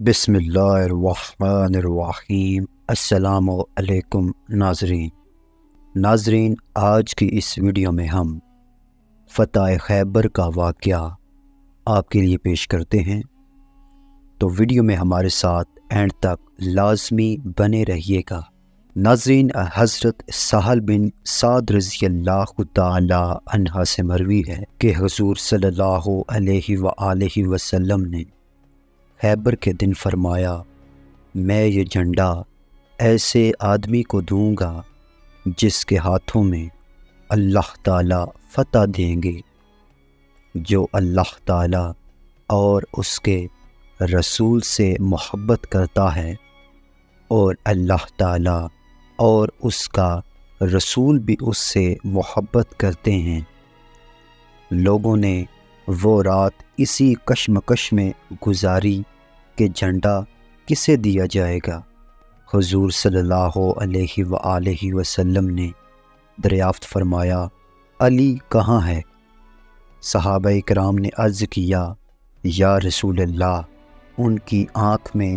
بسم اللہ الرحمن الرحیم۔ السلام علیکم ناظرین، آج کی اس ویڈیو میں ہم فتح خیبر کا واقعہ آپ کے لیے پیش کرتے ہیں، تو ویڈیو میں ہمارے ساتھ اینڈ تک لازمی بنے رہیے گا۔ ناظرین، حضرت سہل بن سعد رضی اللہ تعالی عنہ سے مروی ہے کہ حضور صلی اللہ علیہ وآلہ وسلم نے خیبر کے دن فرمایا، میں یہ جھنڈا ایسے آدمی کو دوں گا جس کے ہاتھوں میں اللہ تعالیٰ فتح دیں گے، جو اللہ تعالیٰ اور اس کے رسول سے محبت کرتا ہے، اور اللہ تعالیٰ اور اس کا رسول بھی اس سے محبت کرتے ہیں۔ لوگوں نے وہ رات اسی کشمکش میں گزاری کہ جھنڈا کسے دیا جائے گا۔ حضور صلی اللہ علیہ وآلہ وسلم نے دریافت فرمایا، علی کہاں ہے؟ صحابہ کرام نے عرض کیا، یا رسول اللہ، ان کی آنکھ میں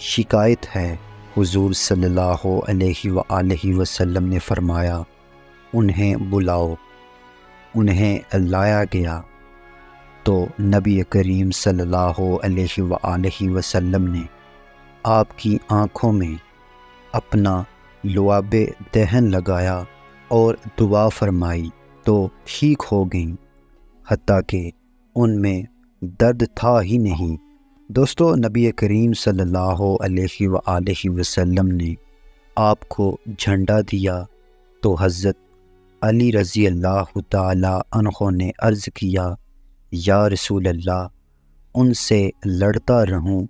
شکایت ہے۔ حضور صلی اللہ علیہ وآلہ وسلم نے فرمایا، انہیں بلاؤ۔ انہیں لایا گیا تو نبی کریم صلی اللہ علیہ وآلہ وسلم نے آپ کی آنکھوں میں اپنا لعاب دہن لگایا اور دعا فرمائی تو ٹھیک ہو گئیں، حتیٰ کہ ان میں درد تھا ہی نہیں۔ دوستو، نبی کریم صلی اللہ علیہ وآلہ وسلم نے آپ کو جھنڈا دیا تو حضرت علی رضی اللہ تعالی عنہ نے عرض کیا، یا رسول اللہ، ان سے لڑتا رہوں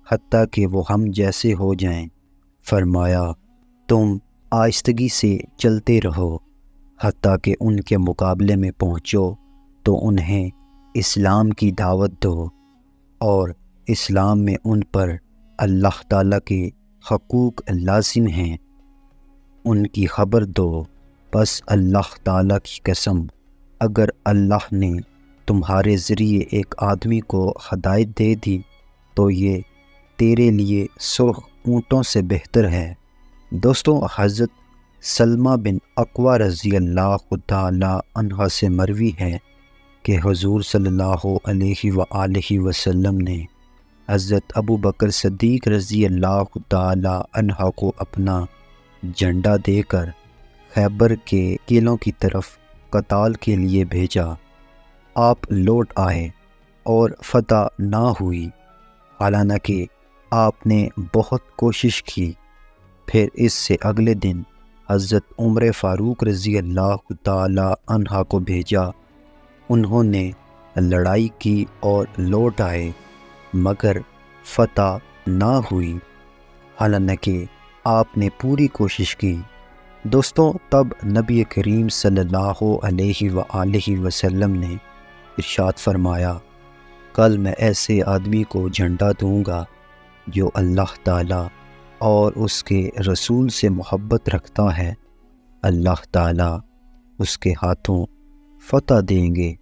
حتیٰ کہ وہ ہم جیسے ہو جائیں۔ فرمایا، تم آہستگی سے چلتے رہو حتیٰ کہ ان کے مقابلے میں پہنچو تو انہیں اسلام کی دعوت دو اور اسلام میں ان پر اللہ تعالیٰ کے حقوق لازم ہیں، ان کی خبر دو۔ پس اللہ تعالیٰ کی قسم، اگر اللہ نے تمہارے ذریعے ایک آدمی کو ہدایت دے دی تو یہ تیرے لیے سرخ اونٹوں سے بہتر ہے۔ دوستو، حضرت سلمہ بن اکوع رضی اللہ تعالی عنہ سے مروی ہے کہ حضور صلی اللہ علیہ وآلہ وسلم نے حضرت ابو بکر صدیق رضی اللہ تعالی عنہ کو اپنا جھنڈا دے کر خیبر کے قلعوں کی طرف قتال کے لیے بھیجا۔ آپ لوٹ آئے اور فتح نہ ہوئی، حالانکہ آپ نے بہت کوشش کی۔ پھر اس سے اگلے دن حضرت عمر فاروق رضی اللہ تعالی عنہ کو بھیجا۔ انہوں نے لڑائی کی اور لوٹ آئے، مگر فتح نہ ہوئی، حالانکہ آپ نے پوری کوشش کی۔ دوستوں، تب نبی کریم صلی اللہ علیہ وآلہ وسلم نے ارشاد فرمایا، کل میں ایسے آدمی کو جھنڈا دوں گا جو اللہ تعالیٰ اور اس کے رسول سے محبت رکھتا ہے، اللہ تعالیٰ اس کے ہاتھوں فتح دیں گے،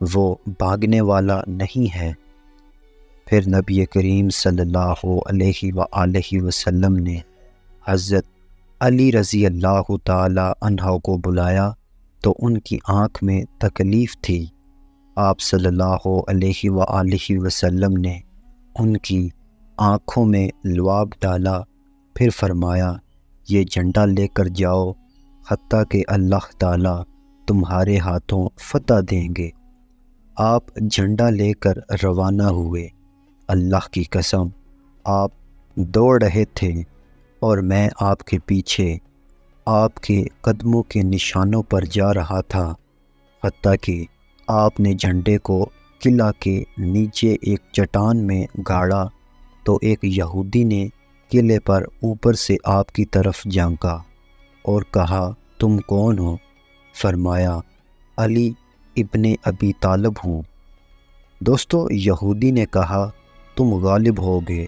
وہ بھاگنے والا نہیں ہے۔ پھر نبی کریم صلی اللہ علیہ وآلہ وسلم نے حضرت علی رضی اللہ تعالی عنہ کو بلایا تو ان کی آنکھ میں تکلیف تھی۔ آپ صلی اللہ علیہ وآلہ وسلم نے ان کی آنکھوں میں لعاب ڈالا، پھر فرمایا، یہ جھنڈا لے کر جاؤ حتیٰ کہ اللہ تعالیٰ تمہارے ہاتھوں فتح دیں گے۔ آپ جھنڈا لے کر روانہ ہوئے۔ اللہ کی قسم، آپ دوڑ رہے تھے اور میں آپ کے پیچھے آپ کے قدموں کے نشانوں پر جا رہا تھا، حتیٰ کہ آپ نے جھنڈے کو قلعہ کے نیچے ایک چٹان میں گاڑا تو ایک یہودی نے قلعے پر اوپر سے آپ کی طرف جھانکا اور کہا، تم کون ہو؟ فرمایا، علی ابن ابی طالب ہوں۔ دوستو، یہودی نے کہا، تم غالب ہوگے،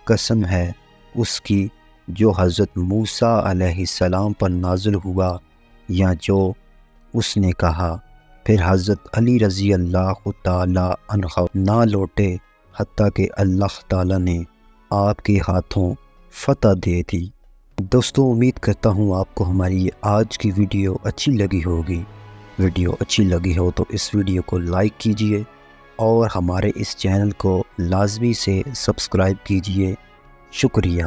قسم ہے اس کی جو حضرت موسیٰ علیہ السلام پر نازل ہوا، یا جو اس نے کہا۔ پھر حضرت علی رضی اللہ تعالی عنہ نہ لوٹے حتیٰ کہ اللہ تعالیٰ نے آپ کے ہاتھوں فتح دے دی۔ دوستوں، امید کرتا ہوں آپ کو ہماری یہ آج کی ویڈیو اچھی لگی ہوگی۔ ویڈیو اچھی لگی ہو تو اس ویڈیو کو لائک کیجئے اور ہمارے اس چینل کو لازمی سے سبسکرائب کیجئے۔ شکریہ۔